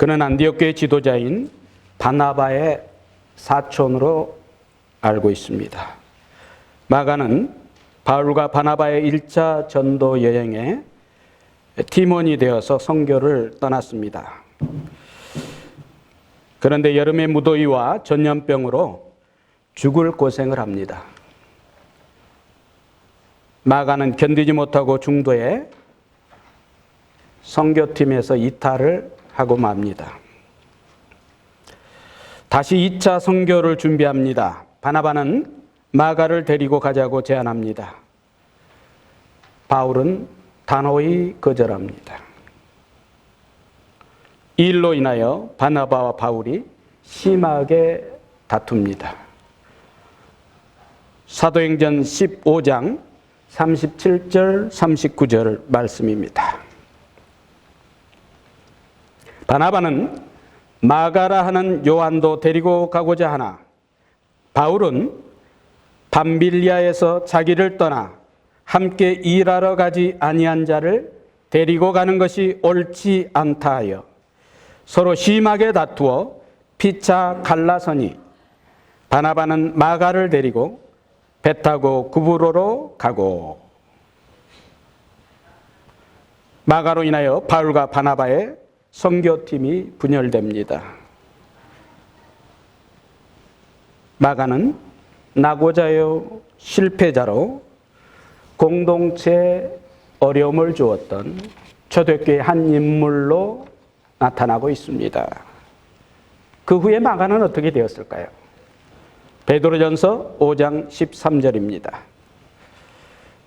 그는 안디옥교의 지도자인 바나바의 사촌으로 알고 있습니다. 마가는 바울과 바나바의 1차 전도 여행에 팀원이 되어서 선교를 떠났습니다. 그런데 여름의 무더위와 전염병으로 죽을 고생을 합니다. 마가는 견디지 못하고 중도에 선교팀에서 이탈을 하고 맙니다. 다시 2차 선교를 준비합니다. 바나바는 마가를 데리고 가자고 제안합니다. 바울은 단호히 거절합니다. 이 일로 인하여 바나바와 바울이 심하게 다툽니다. 사도행전 15장 37절 39절 말씀입니다. 바나바는 마가라 하는 요한도 데리고 가고자 하나 바울은 밤빌리아에서 자기를 떠나 함께 일하러 가지 아니한 자를 데리고 가는 것이 옳지 않다 하여 서로 심하게 다투어 피차 갈라서니 바나바는 마가를 데리고 배 타고 구브로로 가고 마가로 인하여 바울과 바나바의 선교팀이 분열됩니다. 마가는 낙오자요 실패자로 공동체에 어려움을 주었던 초대교회의 한 인물로 나타나고 있습니다. 그 후에 마가는 어떻게 되었을까요? 베드로전서 5장 13절입니다.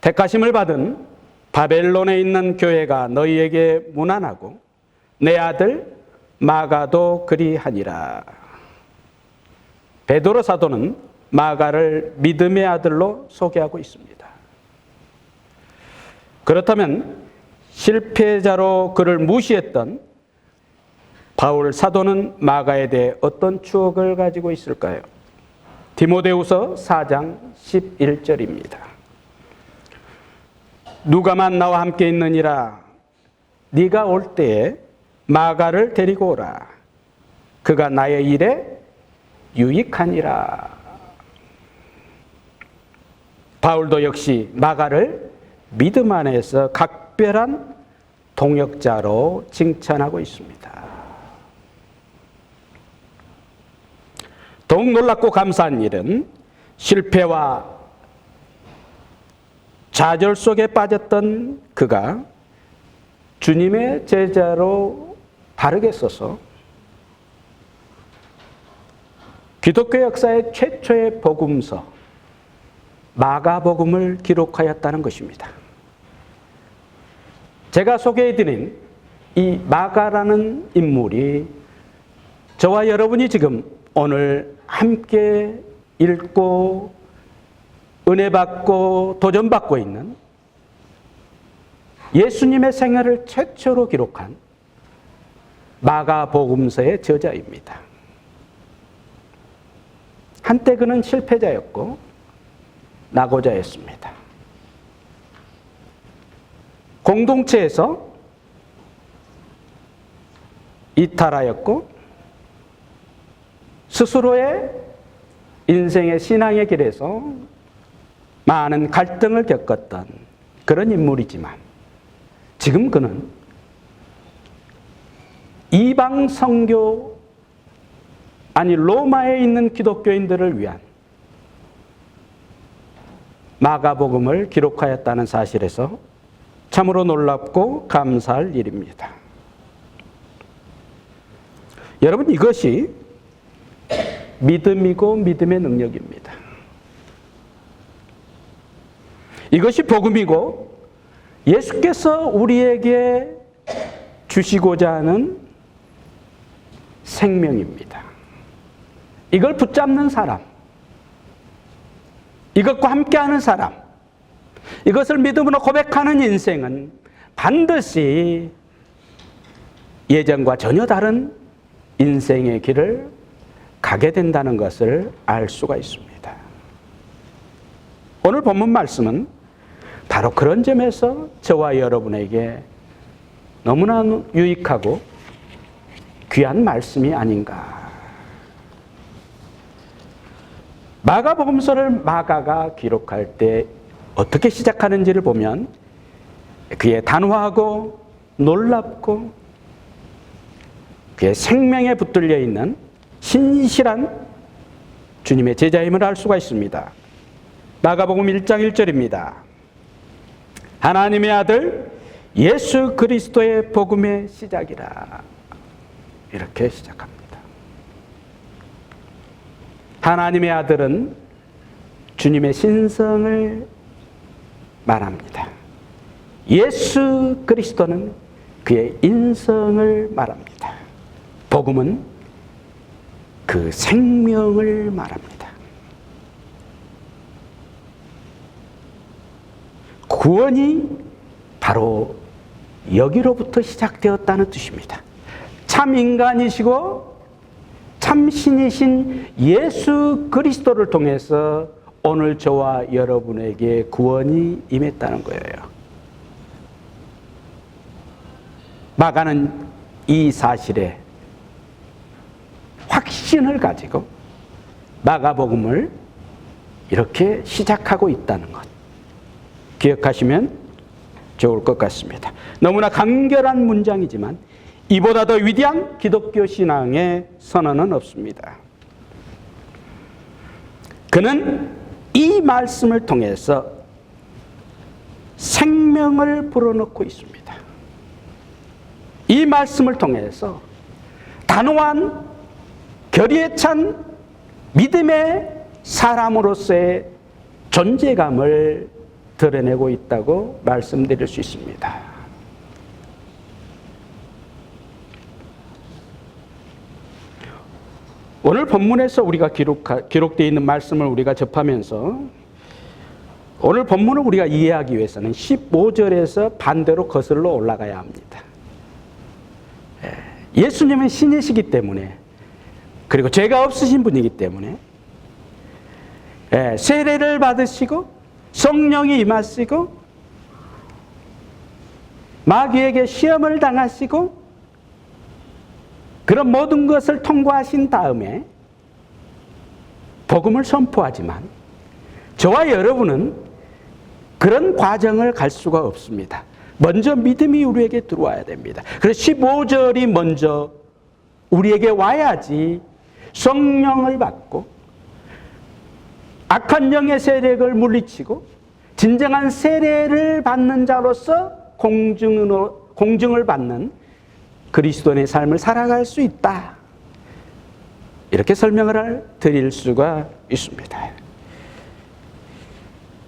택하심을 받은 바벨론에 있는 교회가 너희에게 문안하고 내 아들 마가도 그리하니라. 베드로 사도는 마가를 믿음의 아들로 소개하고 있습니다. 그렇다면 실패자로 그를 무시했던 바울 사도는 마가에 대해 어떤 추억을 가지고 있을까요? 디모데후서 4장 11절입니다. 누가만 나와 함께 있느니라. 네가 올 때에 마가를 데리고 오라. 그가 나의 일에 유익하니라. 바울도 역시 마가를 믿음 안에서 각별한 동역자로 칭찬하고 있습니다. 더욱 놀랍고 감사한 일은 실패와 좌절 속에 빠졌던 그가 주님의 제자로 바르게 서서 기독교 역사의 최초의 복음서 마가복음을 기록하였다는 것입니다. 제가 소개해드린 이 마가라는 인물이 저와 여러분이 지금 오늘 함께 읽고 은혜 받고 도전 받고 있는 예수님의 생애를 최초로 기록한 마가복음서의 저자입니다. 한때 그는 실패자였고 낙오자였습니다. 공동체에서 이탈하였고 스스로의 인생의 신앙의 길에서 많은 갈등을 겪었던 그런 인물이지만 지금 그는 이방 선교 아니 로마에 있는 기독교인들을 위한 마가복음을 기록하였다는 사실에서 참으로 놀랍고 감사할 일입니다. 여러분, 이것이 믿음이고 믿음의 능력입니다. 이것이 복음이고 예수께서 우리에게 주시고자 하는 생명입니다. 이걸 붙잡는 사람, 이것과 함께하는 사람, 이것을 믿음으로 고백하는 인생은 반드시 예전과 전혀 다른 인생의 길을 가게 된다는 것을 알 수가 있습니다. 오늘 본문 말씀은 바로 그런 점에서 저와 여러분에게 너무나 유익하고 귀한 말씀이 아닌가. 마가복음서를 마가가 기록할 때 어떻게 시작하는지를 보면 그의 단호하고 놀랍고 그의 생명에 붙들려 있는 신실한 주님의 제자임을 알 수가 있습니다. 마가복음 1장 1절입니다. 하나님의 아들 예수 그리스도의 복음의 시작이라. 이렇게 시작합니다. 하나님의 아들은 주님의 신성을 말합니다. 예수 그리스도는 그의 인성을 말합니다. 복음은 그 생명을 말합니다. 구원이 바로 여기로부터 시작되었다는 뜻입니다. 참 인간이시고 참 신이신 예수 그리스도를 통해서 오늘 저와 여러분에게 구원이 임했다는 거예요. 마가는 이 사실에 확신을 가지고 마가복음을 이렇게 시작하고 있다는 것 기억하시면 좋을 것 같습니다. 너무나 간결한 문장이지만 이보다 더 위대한 기독교 신앙의 선언은 없습니다. 그는 이 말씀을 통해서 생명을 불어넣고 있습니다. 이 말씀을 통해서 단호한 결의에 찬 믿음의 사람으로서의 존재감을 드러내고 있다고 말씀드릴 수 있습니다. 오늘 본문에서 우리가 기록되어 있는 말씀을 우리가 접하면서 오늘 본문을 우리가 이해하기 위해서는 15절에서 반대로 거슬러 올라가야 합니다. 예수님은 신이시기 때문에 그리고 죄가 없으신 분이기 때문에 세례를 받으시고 성령이 임하시고 마귀에게 시험을 당하시고 그런 모든 것을 통과하신 다음에 복음을 선포하지만 저와 여러분은 그런 과정을 갈 수가 없습니다. 먼저 믿음이 우리에게 들어와야 됩니다. 그래서 15절이 먼저 우리에게 와야지 성령을 받고 악한 영의 세력을 물리치고 진정한 세례를 받는 자로서 공증을 받는 그리스도인의 삶을 살아갈 수 있다. 이렇게 설명을 드릴 수가 있습니다.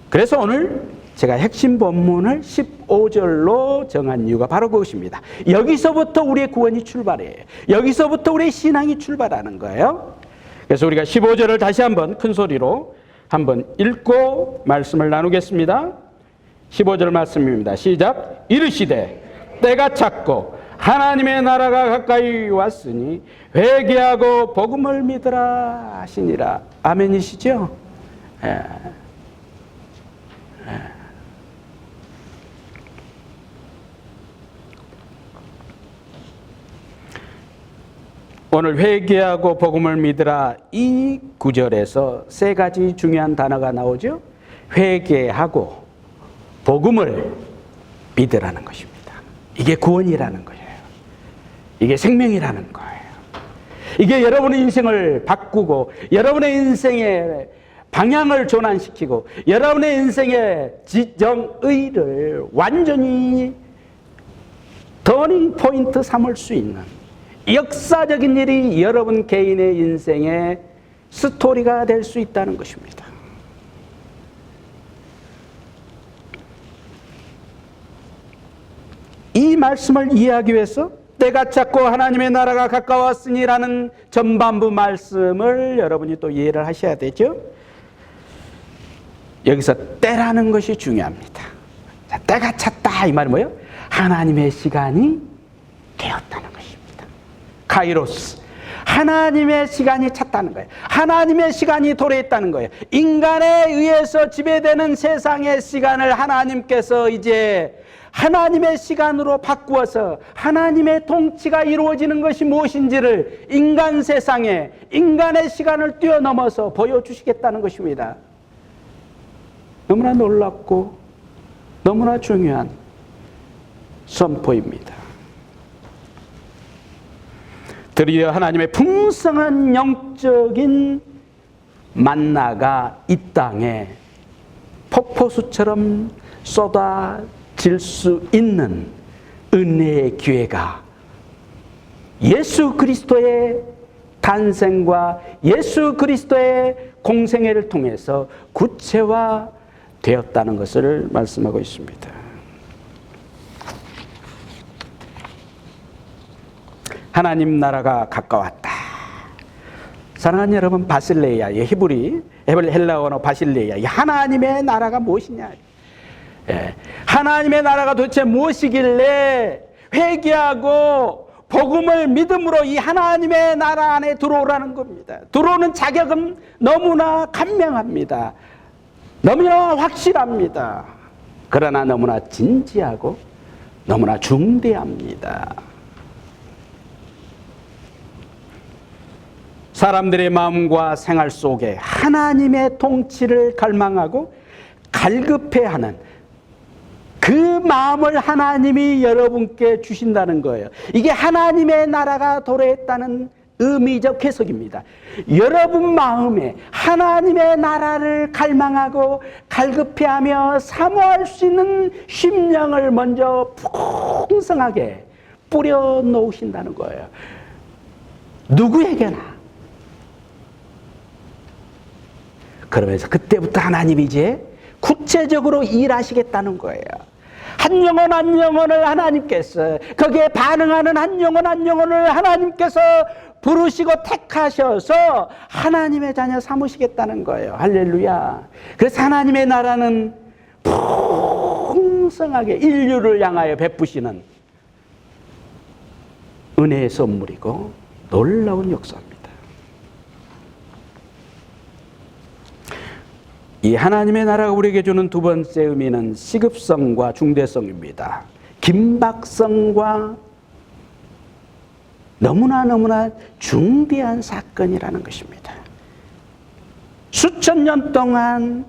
그래서 오늘 제가 핵심 본문을 15절로 정한 이유가 바로 그것입니다. 여기서부터 우리의 구원이 출발해요. 여기서부터 우리의 신앙이 출발하는 거예요. 그래서 우리가 15절을 다시 한번 큰 소리로 한번 읽고 말씀을 나누겠습니다. 15절 말씀입니다. 시작. 이르시되 때가 찼고 하나님의 나라가 가까이 왔으니 회개하고 복음을 믿으라 하시니라. 아멘이시죠? 예. 오늘 회개하고 복음을 믿으라 이 구절에서 세 가지 중요한 단어가 나오죠. 회개하고 복음을 믿으라는 것입니다. 이게 구원이라는 거예요. 이게 생명이라는 거예요. 이게 여러분의 인생을 바꾸고 여러분의 인생의 방향을 전환시키고 여러분의 인생의 지정의를 완전히 터닝 포인트 삼을 수 있는 역사적인 일이 여러분 개인의 인생의 스토리가 될 수 있다는 것입니다. 이 말씀을 이해하기 위해서 때가 찼고 하나님의 나라가 가까웠으니라는 전반부 말씀을 여러분이 또 이해를 하셔야 되죠. 여기서 때라는 것이 중요합니다. 자, 때가 찼다 이 말은 뭐예요? 하나님의 시간이 되었다는 것입니다. 카이로스, 하나님의 시간이 찼다는 거예요. 하나님의 시간이 도래했다는 거예요. 인간에 의해서 지배되는 세상의 시간을 하나님께서 이제 하나님의 시간으로 바꾸어서 하나님의 통치가 이루어지는 것이 무엇인지를 인간 세상에 인간의 시간을 뛰어넘어서 보여주시겠다는 것입니다. 너무나 놀랍고 너무나 중요한 선포입니다. 드디어 하나님의 풍성한 영적인 만나가 이 땅에 폭포수처럼 쏟아질 수 있는 은혜의 기회가 예수 그리스도의 탄생과 예수 그리스도의 공생애를 통해서 구체화되었다는 것을 말씀하고 있습니다. 하나님 나라가 가까웠다. 사랑하는 여러분, 바실레이아, 히브리 헬라어로 바실레이아, 하나님의 나라가 무엇이냐? 하나님의 나라가 도대체 무엇이길래 회개하고 복음을 믿음으로 이 하나님의 나라 안에 들어오라는 겁니다. 들어오는 자격은 너무나 간명합니다. 너무나 확실합니다. 그러나 너무나 진지하고 너무나 중대합니다. 사람들의 마음과 생활 속에 하나님의 통치를 갈망하고 갈급해하는 그 마음을 하나님이 여러분께 주신다는 거예요. 이게 하나님의 나라가 도래했다는 의미적 해석입니다. 여러분 마음에 하나님의 나라를 갈망하고 갈급해하며 사모할 수 있는 심령을 먼저 풍성하게 뿌려 놓으신다는 거예요. 누구에게나. 그러면서 그때부터 하나님이 이제 구체적으로 일하시겠다는 거예요. 한 영혼 한 영혼을 하나님께서, 거기에 반응하는 한 영혼 한 영혼을 하나님께서 부르시고 택하셔서 하나님의 자녀 삼으시겠다는 거예요. 할렐루야. 그래서 하나님의 나라는 풍성하게 인류를 향하여 베푸시는 은혜의 선물이고 놀라운 역사입니다. 이 하나님의 나라가 우리에게 주는 두 번째 의미는 시급성과 중대성입니다. 긴박성과 너무나 중대한 사건이라는 것입니다. 수천 년 동안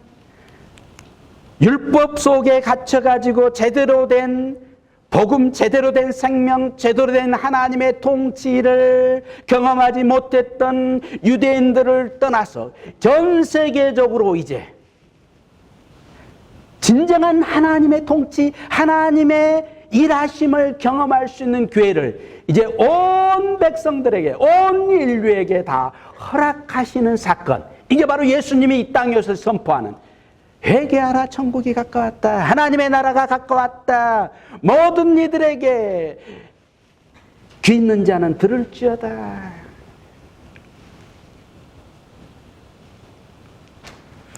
율법 속에 갇혀가지고 제대로 된 복음, 제대로 된 생명, 제대로 된 하나님의 통치를 경험하지 못했던 유대인들을 떠나서 전 세계적으로 이제 진정한 하나님의 통치, 하나님의 일하심을 경험할 수 있는 기회를 이제 온 백성들에게, 온 인류에게 다 허락하시는 사건, 이게 바로 예수님이 이 땅에 오셔서 선포하는 회개하라, 천국이 가까웠다, 하나님의 나라가 가까웠다, 모든 이들에게 귀 있는 자는 들을지어다.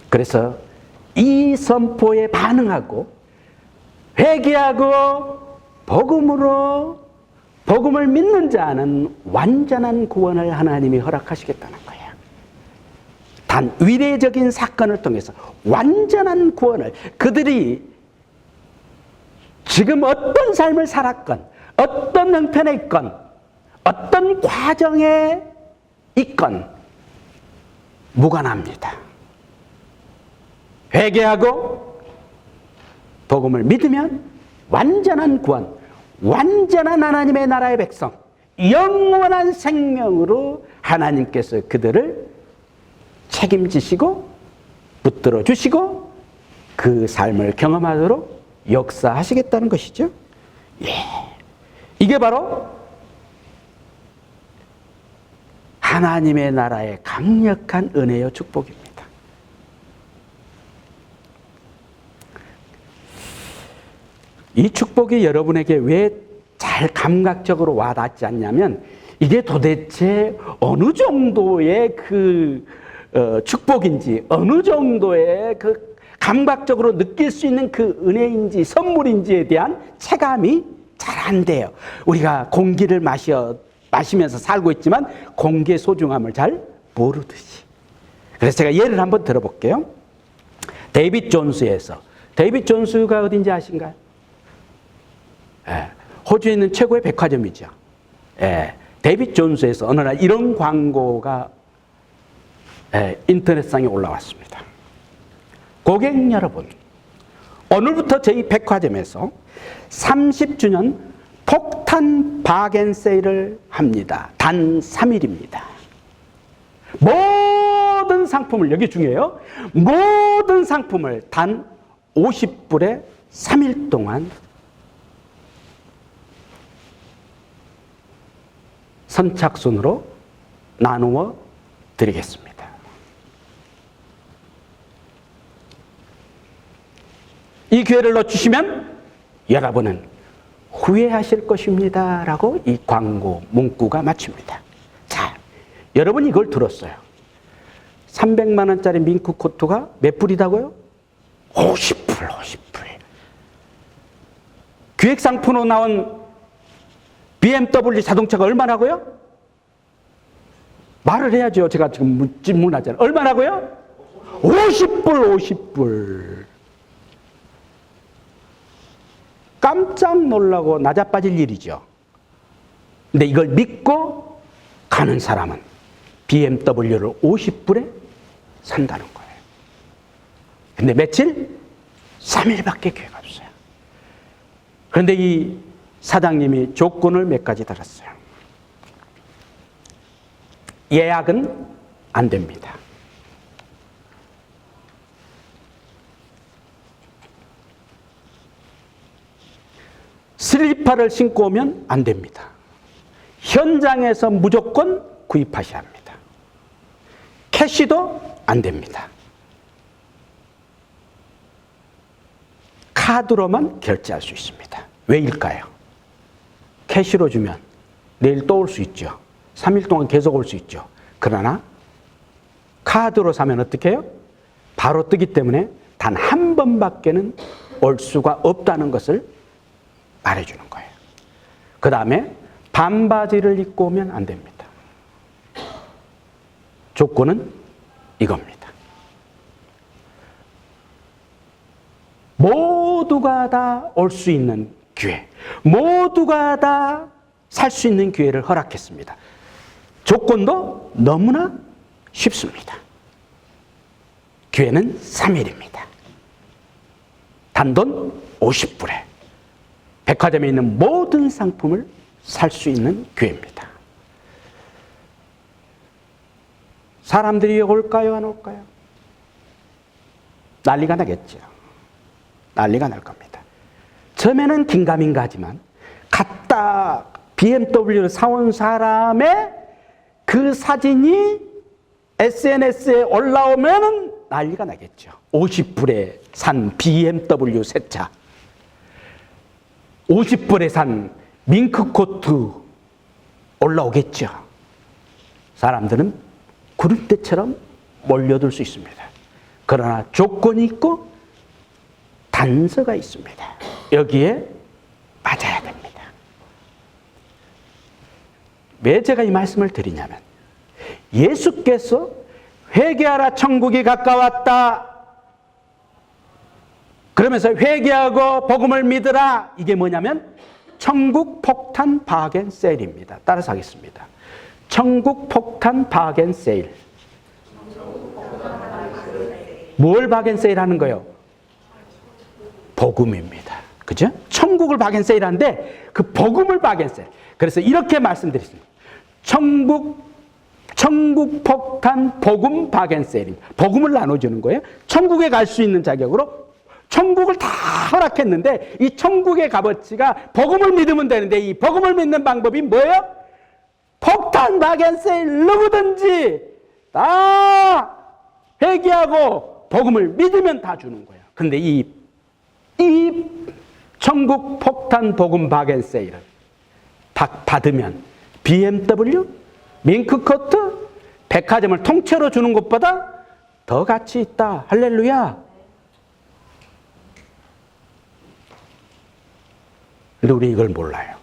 그래서 이 선포에 반응하고 회개하고 복음으로 복음을 믿는 자는 완전한 구원을 하나님이 허락하시겠다는 거예요. 단 위례적인 사건을 통해서 완전한 구원을, 그들이 지금 어떤 삶을 살았건, 어떤 형편에 있건, 어떤 과정에 있건 무관합니다. 회개하고 복음을 믿으면 완전한 구원, 완전한 하나님의 나라의 백성, 영원한 생명으로 하나님께서 그들을 책임지시고 붙들어 주시고 그 삶을 경험하도록 역사하시겠다는 것이죠. 이게 바로 하나님의 나라의 강력한 은혜요 축복입니다. 이 축복이 여러분에게 왜 잘 감각적으로 와닿지 않냐면, 이게 도대체 어느 정도의 축복인지, 어느 정도의 감각적으로 느낄 수 있는 그 은혜인지 선물인지에 대한 체감이 잘 안 돼요. 우리가 공기를 마시면서 살고 있지만 공기의 소중함을 잘 모르듯이. 그래서 제가 예를 한번 들어볼게요. 데이빗 존스에서, 데이빗 존스가 어딘지 아신가요? 호주에 있는 최고의 백화점이죠. 데이빗 존스에서 어느 날 이런 광고가 인터넷상에 올라왔습니다. 고객 여러분, 오늘부터 저희 백화점에서 30주년 폭탄 바겐 세일을 합니다. 단 3일입니다. 모든 상품을, 여기 중요해요. 모든 상품을 단 50불에 3일 동안 선착순으로 나누어 드리겠습니다. 이 기회를 놓치시면 여러분은 후회하실 것입니다. 라고 이 광고 문구가 마칩니다. 자, 여러분이 이걸 들었어요. 300만 원짜리 밍크 코트가 몇 불이다고요? 50불, 50불. 기획상품으로 나온 BMW 자동차가 얼마라고요? 말을 해야죠. 제가 지금 질문하잖아요. 얼마라고요? 50불, 50불. 깜짝 놀라고 나자빠질 일이죠. 근데 이걸 믿고 가는 사람은 BMW를 50불에 산다는 거예요. 근데 며칠? 3일밖에 기회가 없어요. 그런데 이 사장님이 조건을 몇 가지 달았어요. 예약은 안 됩니다. 슬리퍼를 신고 오면 안 됩니다. 현장에서 무조건 구입하셔야 합니다. 캐시도 안 됩니다. 카드로만 결제할 수 있습니다. 왜일까요? 캐시로 주면 내일 또 올 수 있죠. 3일 동안 계속 올 수 있죠. 그러나 카드로 사면 어떻게 해요? 바로 뜨기 때문에 단 한 번밖에는 올 수가 없다는 것을 말해주는 거예요. 그 다음에 반바지를 입고 오면 안 됩니다. 조건은 이겁니다. 모두가 다 올 수 있는 기회, 모두가 다 살 수 있는 기회를 허락했습니다. 조건도 너무나 쉽습니다. 기회는 3일입니다. 단돈 50불에 백화점에 있는 모든 상품을 살 수 있는 기회입니다. 사람들이 올까요, 안 올까요? 난리가 나겠죠. 난리가 날 겁니다. 처음에는 긴가민가 하지만 갔다 BMW를 사온 사람의 그 사진이 SNS에 올라오면 난리가 나겠죠. 50불에 산 BMW 새 차, 50불에 산 밍크 코트 올라오겠죠. 사람들은 구름대처럼 몰려들 수 있습니다. 그러나 조건이 있고 단서가 있습니다. 여기에 맞아야 됩니다. 왜 제가 이 말씀을 드리냐면 예수께서 회개하라 천국이 가까웠다 그러면서 회개하고 복음을 믿으라, 이게 뭐냐면 천국 폭탄 바겐 세일입니다. 따라서 하겠습니다. 천국 폭탄 바겐 세일. 뭘 바겐 세일하는 거예요? 복음입니다. 그죠? 천국을 바겐 세일하는데 그 복음을 바겐 세일. 그래서 이렇게 말씀드렸습니다. 천국 폭탄 복음 바겐 세일입니다. 복음을 나눠주는 거예요. 천국에 갈 수 있는 자격으로 천국을 다 허락했는데 이 천국의 값어치가 복음을 믿으면 되는데 이 복음을 믿는 방법이 뭐예요? 폭탄 바겐 세일. 누구든지 다 회개하고 복음을 믿으면 다 주는 거예요. 그런데 이 천국 폭탄 복음 바겐 세일을 받으면 BMW, 밍크코트, 백화점을 통째로 주는 것보다 더 가치 있다. 할렐루야. 근데 우리 이걸 몰라요.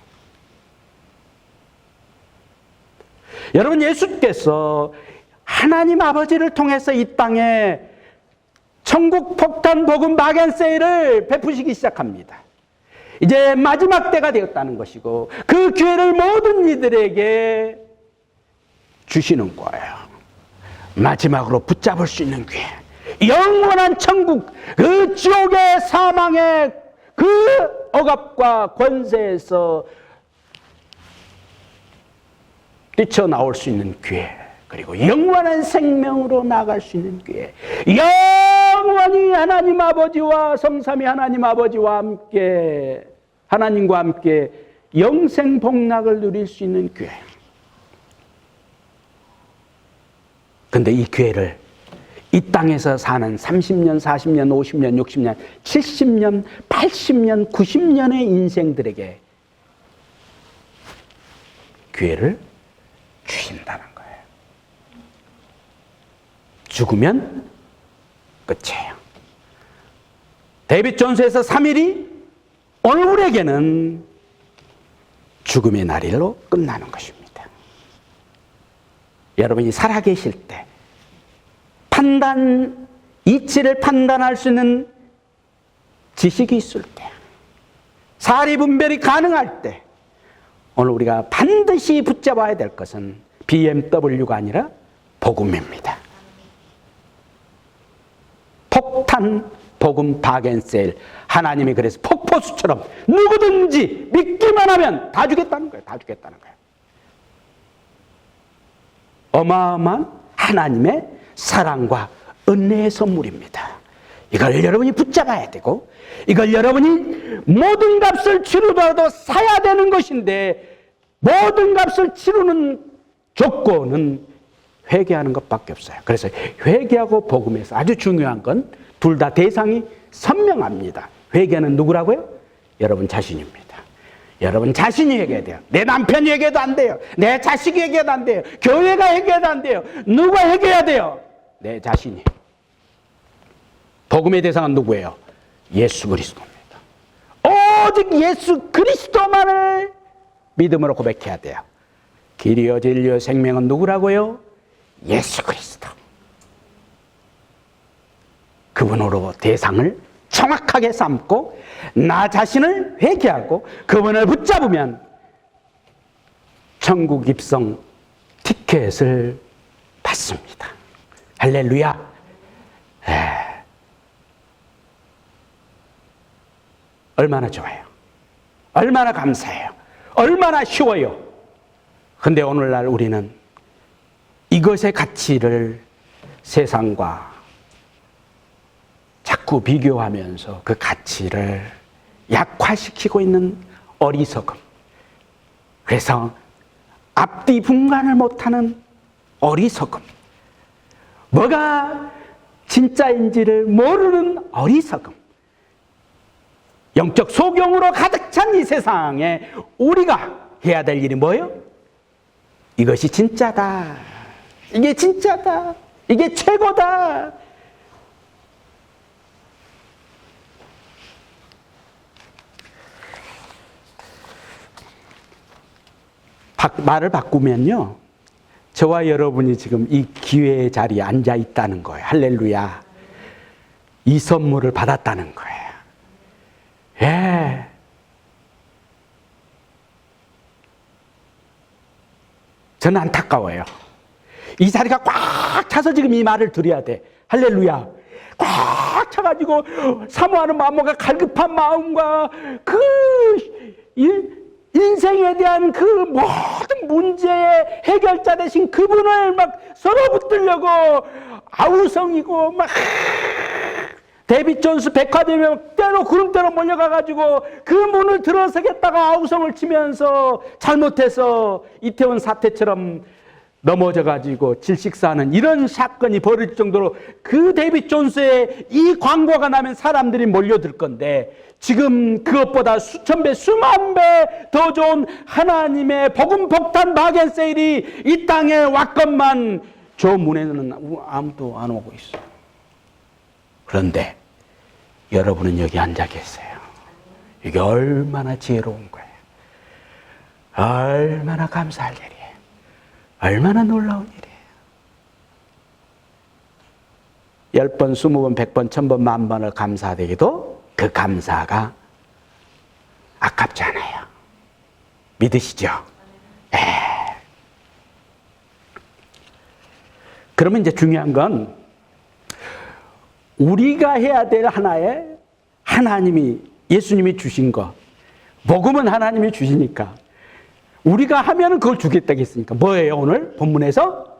여러분, 예수께서 하나님 아버지를 통해서 이 땅에 천국 폭탄 복음 바겐 세일을 베푸시기 시작합니다. 이제 마지막 때가 되었다는 것이고 그 기회를 모든 이들에게 주시는 거예요. 마지막으로 붙잡을 수 있는 기회, 영원한 천국, 그 지옥의 사망의 그 억압과 권세에서 뛰쳐나올 수 있는 기회, 그리고 영원한 생명으로 나갈 수 있는 기회, 영원히 하나님 아버지와 성삼위 하나님 아버지와 함께 하나님과 함께 영생 복락을 누릴 수 있는 기회. 근데 이 기회를 이 땅에서 사는 30년, 40년, 50년, 60년, 70년, 80년, 90년의 인생들에게 기회를 주신다는 거예요. 죽으면 끝이에요. 데이빗 존스에서 3일이 오늘 우리에게는 죽음의 날일로 끝나는 것입니다. 여러분이 살아계실 때 이치를 판단할 수 있는 지식이 있을 때, 사리분별이 가능할 때, 오늘 우리가 반드시 붙잡아야 될 것은 BMW가 아니라 복음입니다. 폭탄 복음 바겐세일. 하나님이 그래서 폭포수처럼 누구든지 믿기만 하면 다 주겠다는 거예요. 다 주겠다는 거예요. 어마어마한 하나님의 사랑과 은혜의 선물입니다. 이걸 여러분이 붙잡아야 되고, 이걸 여러분이 모든 값을 치르더라도 사야 되는 것인데, 모든 값을 치르는 조건은 회개하는 것밖에 없어요. 그래서 회개하고 복음에서 아주 중요한 건 둘 다 대상이 선명합니다. 회개는 누구라고요? 여러분 자신입니다. 여러분 자신이 회개해야 돼요. 내 남편이 회개도 안 돼요. 내 자식이 회개도 안 돼요. 교회가 회개도 안 돼요. 누가 회개해야 돼요? 내 자신이. 복음의 대상은 누구예요? 예수 그리스도입니다. 오직 예수 그리스도만을 믿음으로 고백해야 돼요. 길이요 진리요 생명은 누구라고요? 예수 그리스도. 그분으로 대상을 정확하게 삼고 나 자신을 회개하고 그분을 붙잡으면 천국 입성 티켓을 받습니다. 할렐루야. 얼마나 좋아요. 얼마나 감사해요. 얼마나 쉬워요. 근데 오늘날 우리는 이것의 가치를 세상과 자꾸 비교하면서 그 가치를 약화시키고 있는 어리석음. 그래서 앞뒤 분간을 못하는 어리석음. 뭐가 진짜인지를 모르는 어리석음. 영적 소경으로 가득 찬 이 세상에 우리가 해야 될 일이 뭐예요? 이것이 진짜다. 이게 진짜다. 이게 최고다. 말을 바꾸면요, 저와 여러분이 지금 이 기회의 자리에 앉아 있다는 거예요. 할렐루야. 이 선물을 받았다는 거예요. 예. 저는 안타까워요. 이 자리가 꽉 차서 지금 이 말을 드려야 돼. 할렐루야. 꽉 차가지고 사모하는 마음과 갈급한 마음과 그 인생에 대한 그 모든 문제의 해결자 되신 그분을 막 서로 붙들려고 아우성이고 막 데이빗 존스 백화점에 때로 구름대로 몰려가가지고 그 문을 들어서겠다가 아우성을 치면서 잘못해서 이태원 사태처럼 넘어져가지고 질식사하는 이런 사건이 벌어질 정도로 그 데이빗 존스의 이 광고가 나면 사람들이 몰려들 건데, 지금 그것보다 수천 배, 수만 배 더 좋은 하나님의 복음 폭탄 바겐세일이 이 땅에 왔건만 저 문에는 아무도 안 오고 있어요. 그런데 여러분은 여기 앉아 계세요. 이게 얼마나 지혜로운 거예요. 얼마나 감사할 일이에요. 얼마나 놀라운 일이에요. 10번, 20번, 100번, 1000번, 10,000번을 감사되기도 그 감사가 아깝지 않아요. 믿으시죠? 예. 그러면 이제 중요한 건 우리가 해야 될 하나의 하나님이 예수님이 주신 거, 복음은 하나님이 주시니까 우리가 하면 그걸 주겠다고 했으니까 뭐예요? 오늘 본문에서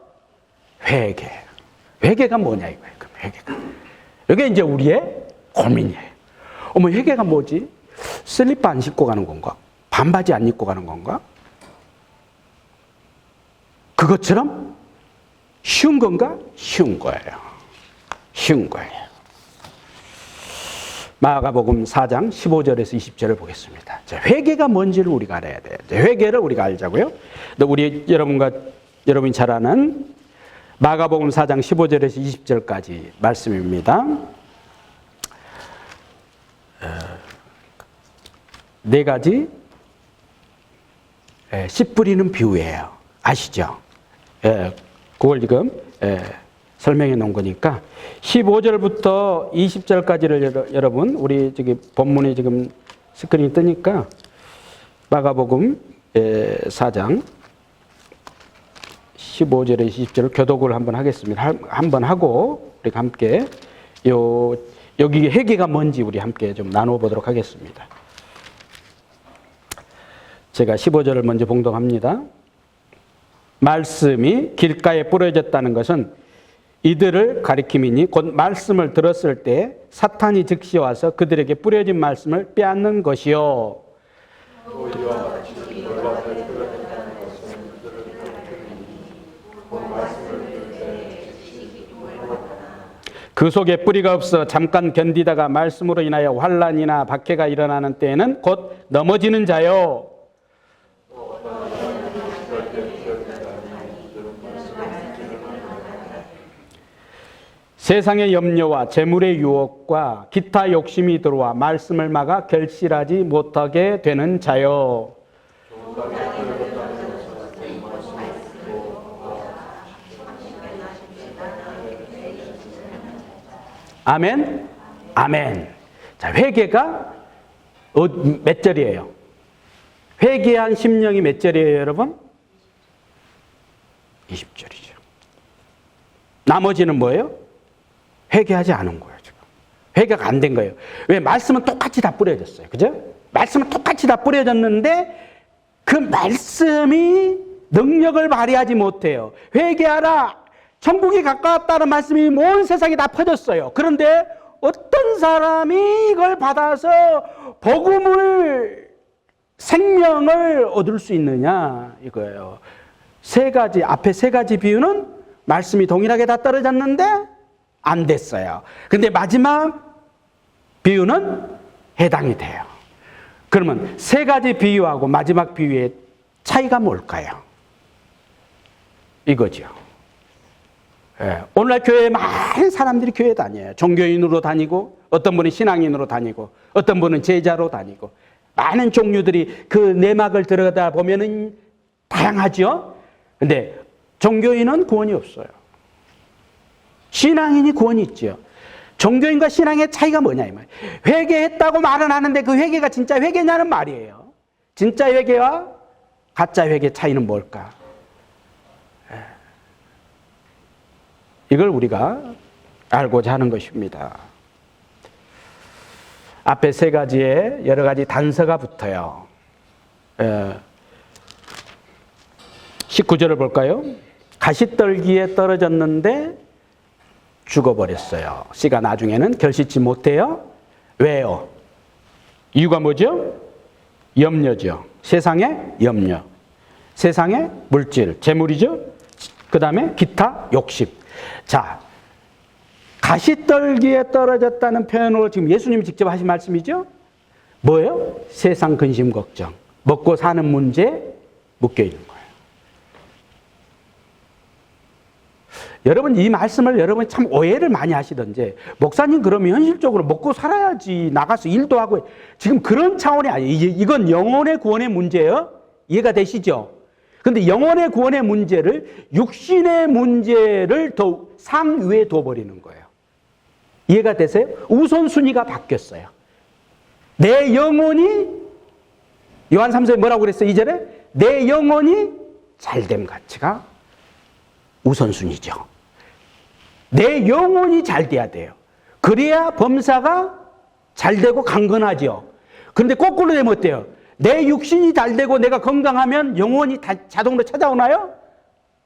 회개. 회개가 뭐냐 이거예요. 회개가. 이게 이제 우리의 고민이에요. 어머, 회개가 뭐지? 슬리퍼 안 신고 가는 건가? 반바지 안 입고 가는 건가? 그것처럼 쉬운 건가? 쉬운 거예요. 쉬운 거예요. 마가복음 4장 15절에서 20절을 보겠습니다. 자, 회개가 뭔지를 우리가 알아야 돼요. 회개를 우리가 알자고요. 우리 여러분이 잘 아는 마가복음 4장 15절에서 20절까지 말씀입니다. 네 가지 씨 뿌리는 비유예요. 아시죠? 그걸 지금 설명해 놓은 거니까 15절부터 20절까지를 여러분 우리 저기 본문이 지금 스크린이 뜨니까 마가복음 4장 15절에 20절을 교독을 한번 하겠습니다. 한번 하고 우리가 함께 여기 회개가 뭔지 우리 함께 좀 나눠보도록 하겠습니다. 제가 15절을 먼저 봉독합니다. 말씀이 길가에 뿌려졌다는 것은 이들을 가리킴이니 곧 말씀을 들었을 때 사탄이 즉시 와서 그들에게 뿌려진 말씀을 빼앗는 것이요. 그 속에 뿌리가 없어 잠깐 견디다가 말씀으로 인하여 환난이나 박해가 일어나는 때에는 곧 넘어지는 자요. 세상의 염려와 재물의 유혹과 기타 욕심이 들어와 말씀을 막아 결실하지 못하게 되는 자요. 아멘? 아멘. 자, 회개가 몇 절이에요? 회개한 심령이 몇 절이에요, 여러분? 20절이죠. 나머지는 뭐예요? 회개하지 않은 거예요, 지금. 회개가 안 된 거예요. 왜? 말씀은 똑같이 다 뿌려졌어요. 그죠? 말씀은 똑같이 다 뿌려졌는데 그 말씀이 능력을 발휘하지 못해요. 회개하라! 천국이 가까웠다는 말씀이 온 세상에 다 퍼졌어요. 그런데 어떤 사람이 이걸 받아서 복음을, 생명을 얻을 수 있느냐 이거예요. 앞에 세 가지 비유는 말씀이 동일하게 다 떨어졌는데 안 됐어요. 근데 마지막 비유는 해당이 돼요. 그러면 세 가지 비유하고 마지막 비유의 차이가 뭘까요? 이거죠. 오늘날 교회에 많은 사람들이 교회 다녀요. 종교인으로 다니고, 어떤 분은 신앙인으로 다니고, 어떤 분은 제자로 다니고, 많은 종류들이 그 내막을 들여다 보면은 다양하죠. 근데 종교인은 구원이 없어요. 신앙인이 구원이 있죠. 종교인과 신앙의 차이가 뭐냐 이 말이에요. 회개했다고 말은 하는데 그 회개가 진짜 회개냐는 말이에요. 진짜 회개와 가짜 회개 차이는 뭘까? 이걸 우리가 알고자 하는 것입니다. 앞에 세 가지에 여러 가지 단서가 붙어요. 19절을 볼까요? 가시떨기에 떨어졌는데 죽어버렸어요. 씨가 나중에는 결실치 못해요. 왜요? 이유가 뭐죠? 염려죠. 세상의 염려. 세상의 물질, 재물이죠. 그 다음에 기타 욕심. 자, 가시떨기에 떨어졌다는 표현으로 지금 예수님이 직접 하신 말씀이죠. 뭐예요? 세상 근심 걱정, 먹고 사는 문제에 묶여 있는 거예요. 여러분 이 말씀을 여러분이 참 오해를 많이 하시던데, 목사님 그러면 현실적으로 먹고 살아야지, 나가서 일도 하고, 지금 그런 차원이 아니에요. 이건 영혼의 구원의 문제예요. 이해가 되시죠? 근데 영혼의 구원의 문제를, 육신의 문제를 더 상위에 둬버리는 거예요. 이해가 되세요? 우선순위가 바뀌었어요. 내 영혼이 요한 3서에 뭐라고 그랬어요? 2절에 내 영혼이 잘됨 가치가 우선순위죠. 내 영혼이 잘 돼야 돼요. 그래야 범사가 잘 되고 강건하죠. 그런데 거꾸로 되면 어때요? 내 육신이 잘 되고 내가 건강하면 영혼이 자동으로 찾아오나요?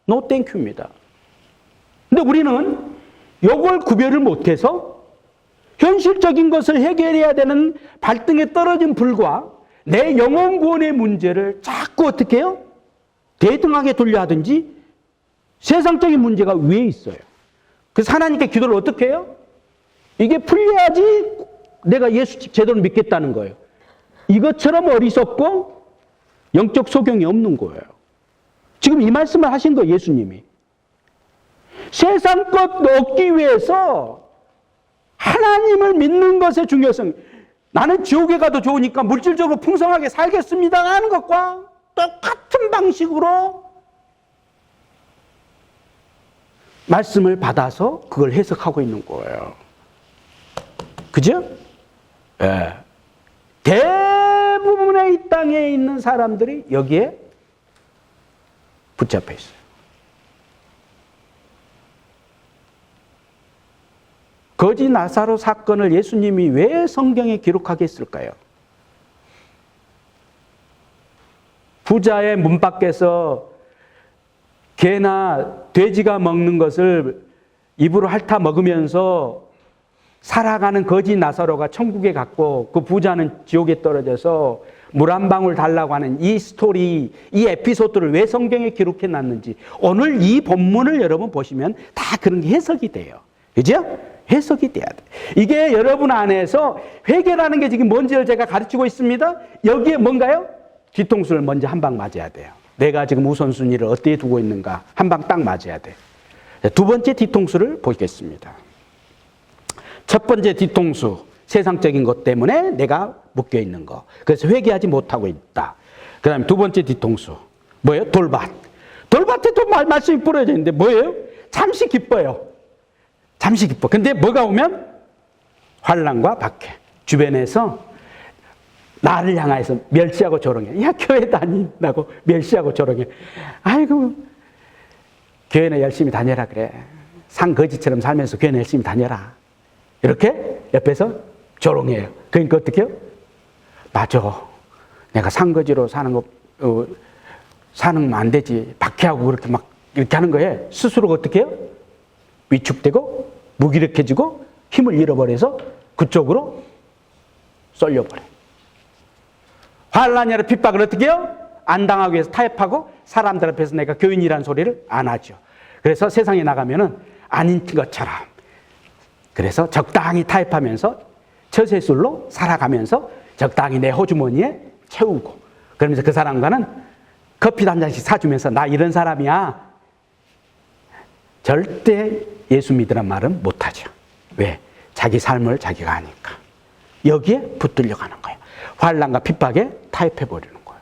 No thank you입니다. 근데 우리는 이걸 구별을 못해서 현실적인 것을 해결해야 되는 발등에 떨어진 불과 내 영혼 구원의 문제를 자꾸 어떻게 해요? 대등하게 돌려하든지 세상적인 문제가 위에 있어요. 그래서 하나님께 기도를 어떻게 해요? 이게 풀려야지 내가 예수 제대로 믿겠다는 거예요. 이것처럼 어리석고 영적 소경이 없는 거예요. 지금 이 말씀을 하신 거예요, 예수님이. 세상 것 얻기 위해서 하나님을 믿는 것의 중요성, 나는 지옥에 가도 좋으니까 물질적으로 풍성하게 살겠습니다 하는 것과 똑같은 방식으로 말씀을 받아서 그걸 해석하고 있는 거예요. 그죠? 예. 대부분의 이 땅에 있는 사람들이 여기에 붙잡혀 있어요. 거지 나사로 사건을 예수님이 왜 성경에 기록하게 했을까요? 부자의 문 밖에서 개나 돼지가 먹는 것을 입으로 핥아 먹으면서 살아가는 거지 나사로가 천국에 갔고 그 부자는 지옥에 떨어져서 물 한 방울 달라고 하는 이 스토리, 이 에피소드를 왜 성경에 기록해 놨는지 오늘 이 본문을 여러분 보시면 다 그런 게 해석이 돼요. 그죠? 해석이 돼야 돼. 이게 여러분 안에서 회개라는 게 지금 뭔지를 제가 가르치고 있습니다. 여기에 뭔가요? 뒤통수를 먼저 한 방 맞아야 돼요. 내가 지금 우선순위를 어디에 두고 있는가 한 방 딱 맞아야 돼. 두 번째 뒤통수를 보겠습니다. 첫 번째 뒤통수, 세상적인 것 때문에 내가 묶여 있는 거. 그래서 회개하지 못하고 있다. 그 다음에 두 번째 뒤통수, 뭐예요? 돌밭. 돌밭에 또 말씀이 뿌려져 있는데 뭐예요? 잠시 기뻐요. 잠시 기뻐. 근데 뭐가 오면 환난과 박해. 주변에서 나를 향해서 멸시하고 조롱해. 야, 교회 다닌다고 멸시하고 조롱해. 아이고, 교회는 열심히 다녀라 그래. 상거지처럼 살면서 교회는 열심히 다녀라. 이렇게 옆에서 조롱해요. 그러니까 어떻게 해요? 맞아. 내가 상거지로 사는 거, 사는 안 되지. 박해하고 그렇게 막 이렇게 하는 거에 스스로가 어떻게 해요? 위축되고 무기력해지고 힘을 잃어버려서 그쪽으로 쏠려버려요. 환난이나 핍박을 어떻게 해요? 안 당하기 위해서 타협하고 사람들 앞에서 내가 교인이라는 소리를 안 하죠. 그래서 세상에 나가면은 아닌 것처럼 그래서 적당히 타협하면서 처세술로 살아가면서 적당히 내 호주머니에 채우고 그러면서 그 사람과는 커피 한 잔씩 사주면서 나 이런 사람이야. 절대 예수 믿으란 말은 못하죠. 왜? 자기 삶을 자기가 아니까. 여기에 붙들려 가는 거예요. 환난과 핍박에 타협해버리는 거예요.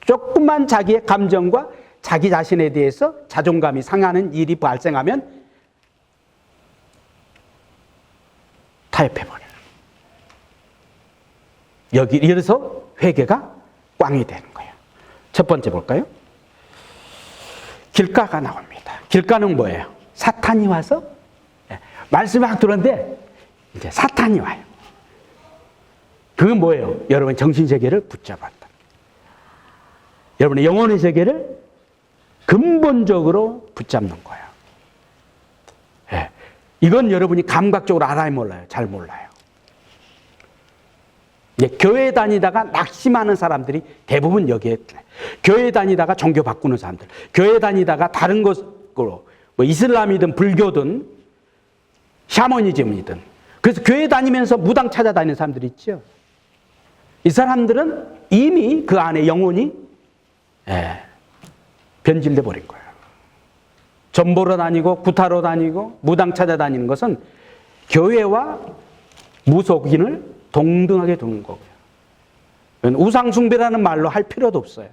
조금만 자기의 감정과 자기 자신에 대해서 자존감이 상하는 일이 발생하면 타협해버려요. 여기 이래서 회개가 꽝이 되는 거예요. 첫 번째 볼까요? 길가가 나옵니다. 길가는 뭐예요? 사탄이 와서 말씀을 막 들었는데 이제 사탄이 와요. 그건 뭐예요? 여러분의 정신세계를 붙잡았다. 여러분의 영혼의 세계를 근본적으로 붙잡는 거예요. 예. 이건 여러분이 감각적으로 알아야 몰라요. 잘 몰라요. 예, 교회 다니다가 낙심하는 사람들이 대부분 여기에 교회 다니다가 종교 바꾸는 사람들, 교회 다니다가 다른 것으로 뭐 이슬람이든 불교든 샤머니즘이든 그래서 교회 다니면서 무당 찾아다니는 사람들이 있죠. 이 사람들은 이미 그 안에 영혼이 변질돼 버린 거예요. 전보러 다니고 구타로 다니고 무당 찾아다니는 것은 교회와 무속인을 동등하게 두는 거고요. 우상숭배라는 말로 할 필요도 없어요.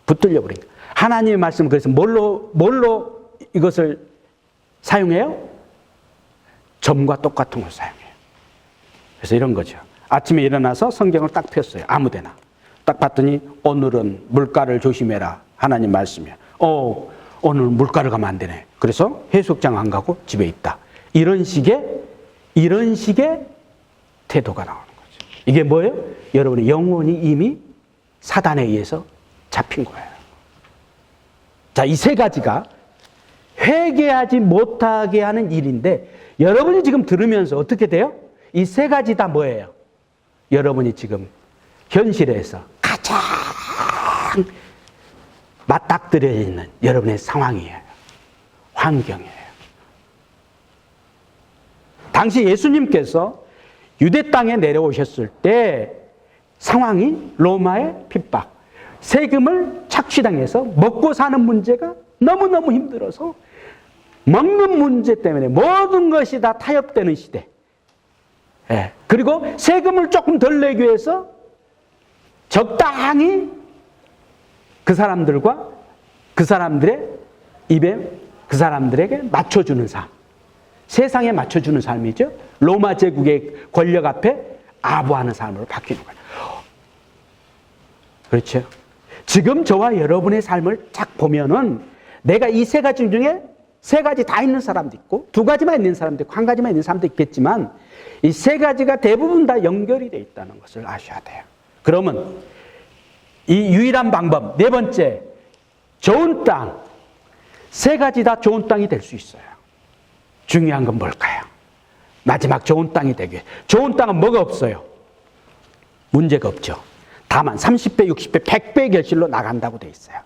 붙들려 버린 거예요. 하나님의 말씀은 그래서 뭘로 이것을 사용해요? 점과 똑같은 걸 사용해요. 그래서 이런 거죠. 아침에 일어나서 성경을 딱 폈어요. 아무데나. 딱 봤더니 오늘은 물가를 조심해라. 하나님 말씀이야. 오늘 물가를 가면 안 되네. 그래서 해수욕장 안 가고 집에 있다. 이런 식의 태도가 나오는 거죠. 이게 뭐예요? 여러분의 영혼이 이미 사단에 의해서 잡힌 거예요. 자, 이 세 가지가 회개하지 못하게 하는 일인데 여러분이 지금 들으면서 어떻게 돼요? 이 세 가지 다 뭐예요? 여러분이 지금 현실에서 가장 맞닥뜨려 있는 여러분의 상황이에요. 환경이에요. 당시 예수님께서 유대 땅에 내려오셨을 때 상황이 로마의 핍박, 세금을 착취당해서 먹고 사는 문제가 너무너무 힘들어서 먹는 문제 때문에 모든 것이 다 타협되는 시대. 예. 그리고 세금을 조금 덜 내기 위해서 적당히 그 사람들과 그 사람들의 입에 그 사람들에게 맞춰주는 삶. 세상에 맞춰주는 삶이죠. 로마 제국의 권력 앞에 아부하는 삶으로 바뀌는 거예요. 그렇죠. 지금 저와 여러분의 삶을 쫙 보면은 내가 이 세 가지 중에 세 가지 다 있는 사람도 있고 두 가지만 있는 사람도 있고 한 가지만 있는 사람도 있겠지만 이 세 가지가 대부분 다 연결이 되어 있다는 것을 아셔야 돼요. 그러면 이 유일한 방법, 네 번째, 좋은 땅. 세 가지 다 좋은 땅이 될 수 있어요. 중요한 건 뭘까요? 마지막 좋은 땅이 되기 위해. 좋은 땅은 뭐가 없어요? 문제가 없죠. 다만 30배, 60배, 100배의 결실로 나간다고 돼 있어요.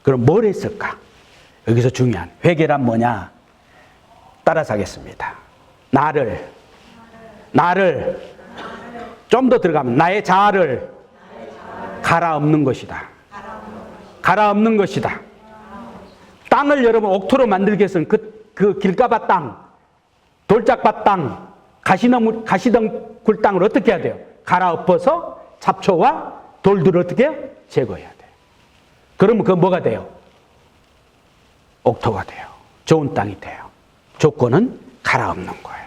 그럼 뭘 했을까? 여기서 중요한 회개란 뭐냐? 따라서 하겠습니다. 나를 좀 더 들어가면 나의 자아를 갈아엎는 것이다. 갈아엎는 것이다. 땅을 여러분 옥토로 만들기 위해서는 그 길가밭 땅, 돌짝밭 땅, 가시덩굴 땅을 어떻게 해야 돼요? 갈아엎어서 잡초와 돌들을 어떻게 해요? 제거해야 돼요. 그러면 그건 뭐가 돼요? 옥토가 돼요. 좋은 땅이 돼요. 조건은 갈아엎는 거예요.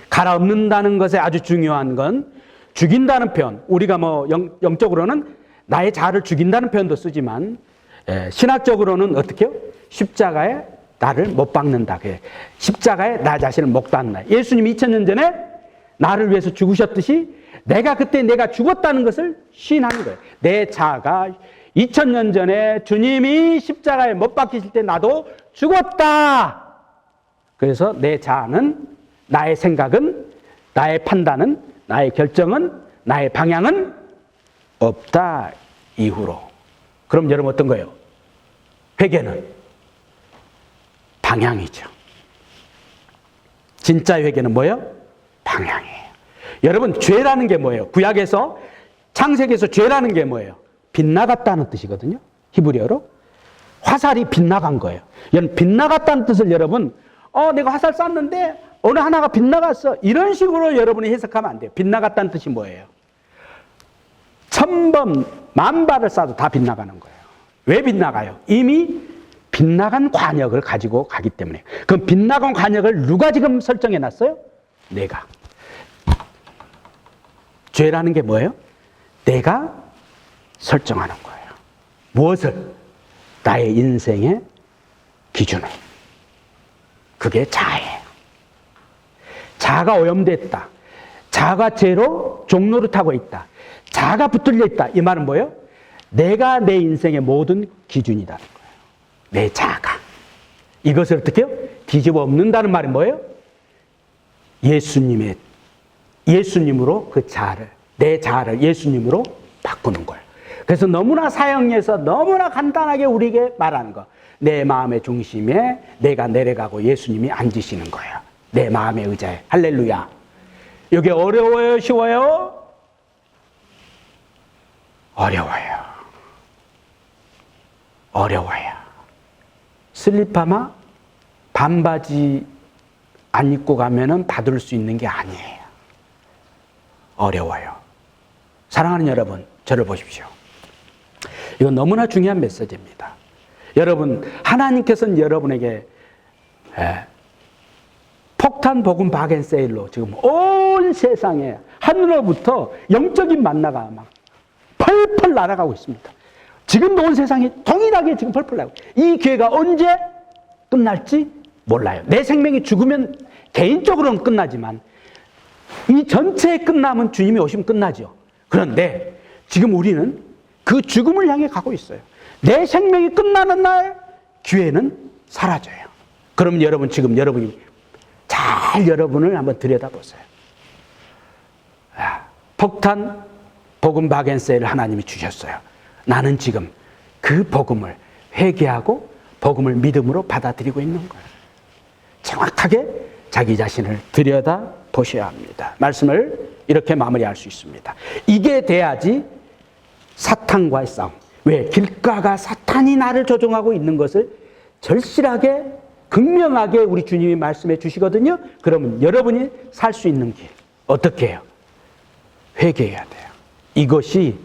갈아엎는다는 것에 아주 중요한 건 죽인다는 표현. 우리가 뭐 영적으로는 나의 자아를 죽인다는 표현도 쓰지만 신학적으로는 어떻게 해요? 십자가에 나를 못 박는다. 십자가에 나 자신을 못 박는다. 예수님이 2000년 전에 나를 위해서 죽으셨듯이 내가 죽었다는 것을 시인하는 거예요. 내 자아가 2000년 전에 주님이 십자가에 못 박히실 때 나도 죽었다. 그래서 내 자아는, 나의 생각은, 나의 판단은, 나의 결정은, 나의 방향은 없다 이후로. 그럼 여러분 어떤 거예요? 회개는 방향이죠. 진짜 회개는 뭐예요? 방향이에요. 여러분 죄라는 게 뭐예요? 구약에서 창세기에서 죄라는 게 뭐예요? 빗나갔다는 뜻이거든요. 히브리어로. 화살이 빗나간 거예요. 빗나갔다는 뜻을 여러분 내가 화살 쐈는데 어느 하나가 빗나갔어. 이런 식으로 여러분이 해석하면 안 돼요. 빗나갔다는 뜻이 뭐예요? 1000번, 10,000발을 쏴도 다 빗나가는 거예요. 왜 빗나가요? 이미 빗나간 관역을 가지고 가기 때문에. 그럼 빗나간 관역을 누가 지금 설정해 놨어요? 내가. 죄라는 게 뭐예요? 내가 설정하는 거예요. 무엇을? 나의 인생의 기준을. 그게 자아예요. 자아가 오염됐다. 자아가 죄로 종로를 타고 있다. 자아가 붙들려 있다. 이 말은 뭐예요? 내가 내 인생의 모든 기준이라는 거예요. 내 자아가. 이것을 어떻게 해요? 뒤집어 엎는다는 말이 뭐예요? 예수님으로 그 자아를, 내 자아를 예수님으로 바꾸는 거예요. 그래서 너무나 사형에서 너무나 간단하게 우리에게 말하는 거. 내 마음의 중심에 내가 내려가고 예수님이 앉으시는 거예요. 내 마음의 의자에. 할렐루야. 이게 어려워요? 쉬워요? 어려워요. 어려워요. 슬리퍼나 반바지 안 입고 가면은 받을 수 있는 게 아니에요. 어려워요. 사랑하는 여러분, 저를 보십시오. 이건 너무나 중요한 메시지입니다. 여러분, 하나님께서는 여러분에게 폭탄 복음 바겐세일로 지금 온 세상에 하늘로부터 영적인 만나가 막 펄펄 날아가고 있습니다. 지금도 온 세상이 동일하게 지금 펄펄 나고, 이 기회가 언제 끝날지 몰라요. 내 생명이 죽으면 개인적으로는 끝나지만 이 전체의 끝남은 주님이 오시면 끝나죠. 그런데 지금 우리는 그 죽음을 향해 가고 있어요. 내 생명이 끝나는 날 기회는 사라져요. 그럼 여러분, 지금 여러분이 잘 여러분을 한번 들여다보세요. 폭탄 복음 바겐세를 하나님이 주셨어요. 나는 지금 그 복음을 회개하고 복음을 믿음으로 받아들이고 있는 거예요. 정확하게 자기 자신을 들여다보셔야 합니다. 말씀을 이렇게 마무리할 수 있습니다. 이게 돼야지 사탄과의 싸움. 왜? 길가가 사탄이 나를 조종하고 있는 것을 절실하게 극명하게 우리 주님이 말씀해 주시거든요. 그러면 여러분이 살 수 있는 길 어떻게 해요? 회개해야 돼요. 이것이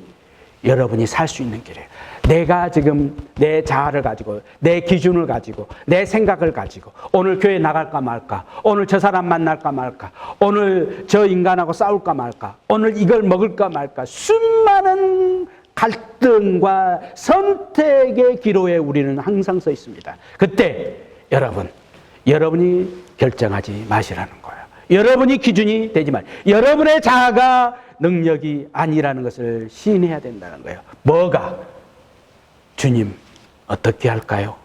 여러분이 살 수 있는 길이에요. 내가 지금 내 자아를 가지고, 내 기준을 가지고, 내 생각을 가지고 오늘 교회 나갈까 말까, 오늘 저 사람 만날까 말까, 오늘 저 인간하고 싸울까 말까, 오늘 이걸 먹을까 말까, 수많은 갈등과 선택의 기로에 우리는 항상 서 있습니다. 그때 여러분이 결정하지 마시라는 거예요. 여러분이 기준이 되지 말. 여러분의 자아가 능력이 아니라는 것을 시인해야 된다는 거예요. 뭐가? 주님 어떻게 할까요?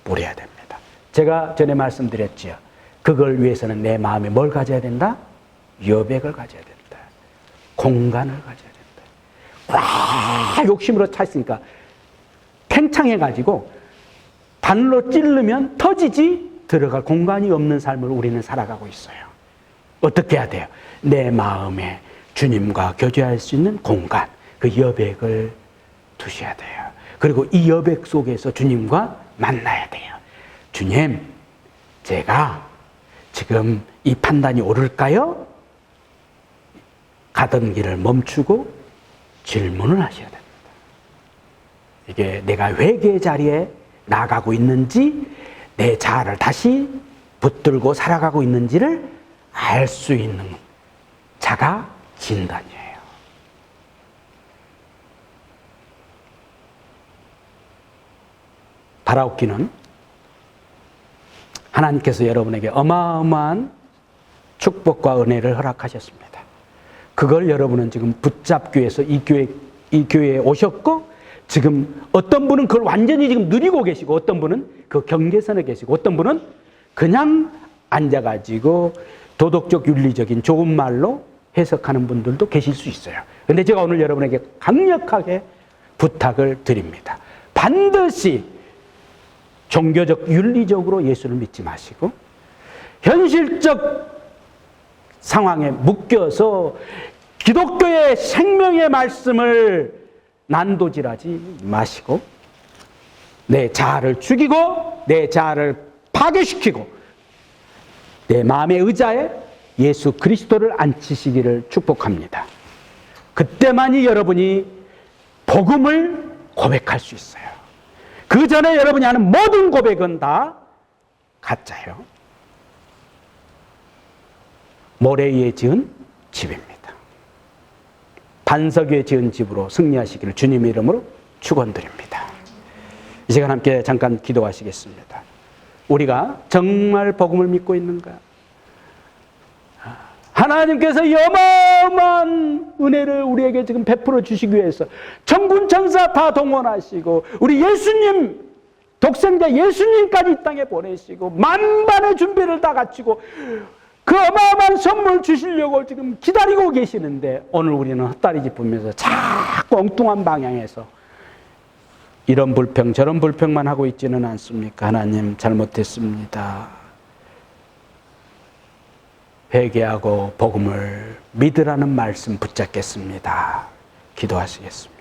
물어야 됩니다. 제가 전에 말씀드렸지요. 그걸 위해서는 내 마음에 뭘 가져야 된다? 여백을 가져야 된다. 공간을 가져야 된다. 와, 욕심으로 찼으니까 팽창해가지고 바늘로 찌르면 터지지 들어갈 공간이 없는 삶을 우리는 살아가고 있어요. 어떻게 해야 돼요? 내 마음에 주님과 교제할 수 있는 공간, 그 여백을 두셔야 돼요. 그리고 이 여백 속에서 주님과 만나야 돼요. 주님, 제가 지금 이 판단이 옳을까요? 가던 길을 멈추고 질문을 하셔야 됩니다. 이게 내가 회개의 자리에 나가고 있는지, 내 자아를 다시 붙들고 살아가고 있는지를 알 수 있는 자가 진단이에요. 바라옵기는 하나님께서 여러분에게 어마어마한 축복과 은혜를 허락하셨습니다. 그걸 여러분은 지금 붙잡기 위해서 이 교회에 오셨고, 지금 어떤 분은 그걸 완전히 지금 누리고 계시고, 어떤 분은 그 경계선에 계시고, 어떤 분은 그냥 앉아가지고 도덕적 윤리적인 좋은 말로 해석하는 분들도 계실 수 있어요. 그런데 제가 오늘 여러분에게 강력하게 부탁을 드립니다. 반드시 종교적 윤리적으로 예수를 믿지 마시고 현실적 상황에 묶여서 기독교의 생명의 말씀을 난도질하지 마시고 내 자아를 죽이고 내 자아를 파괴시키고 내 마음의 의자에 예수 그리스도를 앉히시기를 축복합니다. 그때만이 여러분이 복음을 고백할 수 있어요. 그 전에 여러분이 하는 모든 고백은 다 가짜예요. 모래 위에 지은 집입니다. 반석 위에 지은 집으로 승리하시기를 주님의 이름으로 축원드립니다. 이 시간 함께 잠깐 기도하시겠습니다. 우리가 정말 복음을 믿고 있는가? 하나님께서 이 어마어마한 은혜를 우리에게 지금 베풀어 주시기 위해서 천군 천사 다 동원하시고 우리 예수님, 독생자 예수님까지 이 땅에 보내시고 만반의 준비를 다 갖추고 그 어마어마한 선물 주시려고 지금 기다리고 계시는데, 오늘 우리는 헛다리 짚으면서 자꾸 엉뚱한 방향에서 이런 불평 저런 불평만 하고 있지는 않습니까? 하나님, 잘못했습니다. 회개하고 복음을 믿으라는 말씀 붙잡겠습니다. 기도하시겠습니다.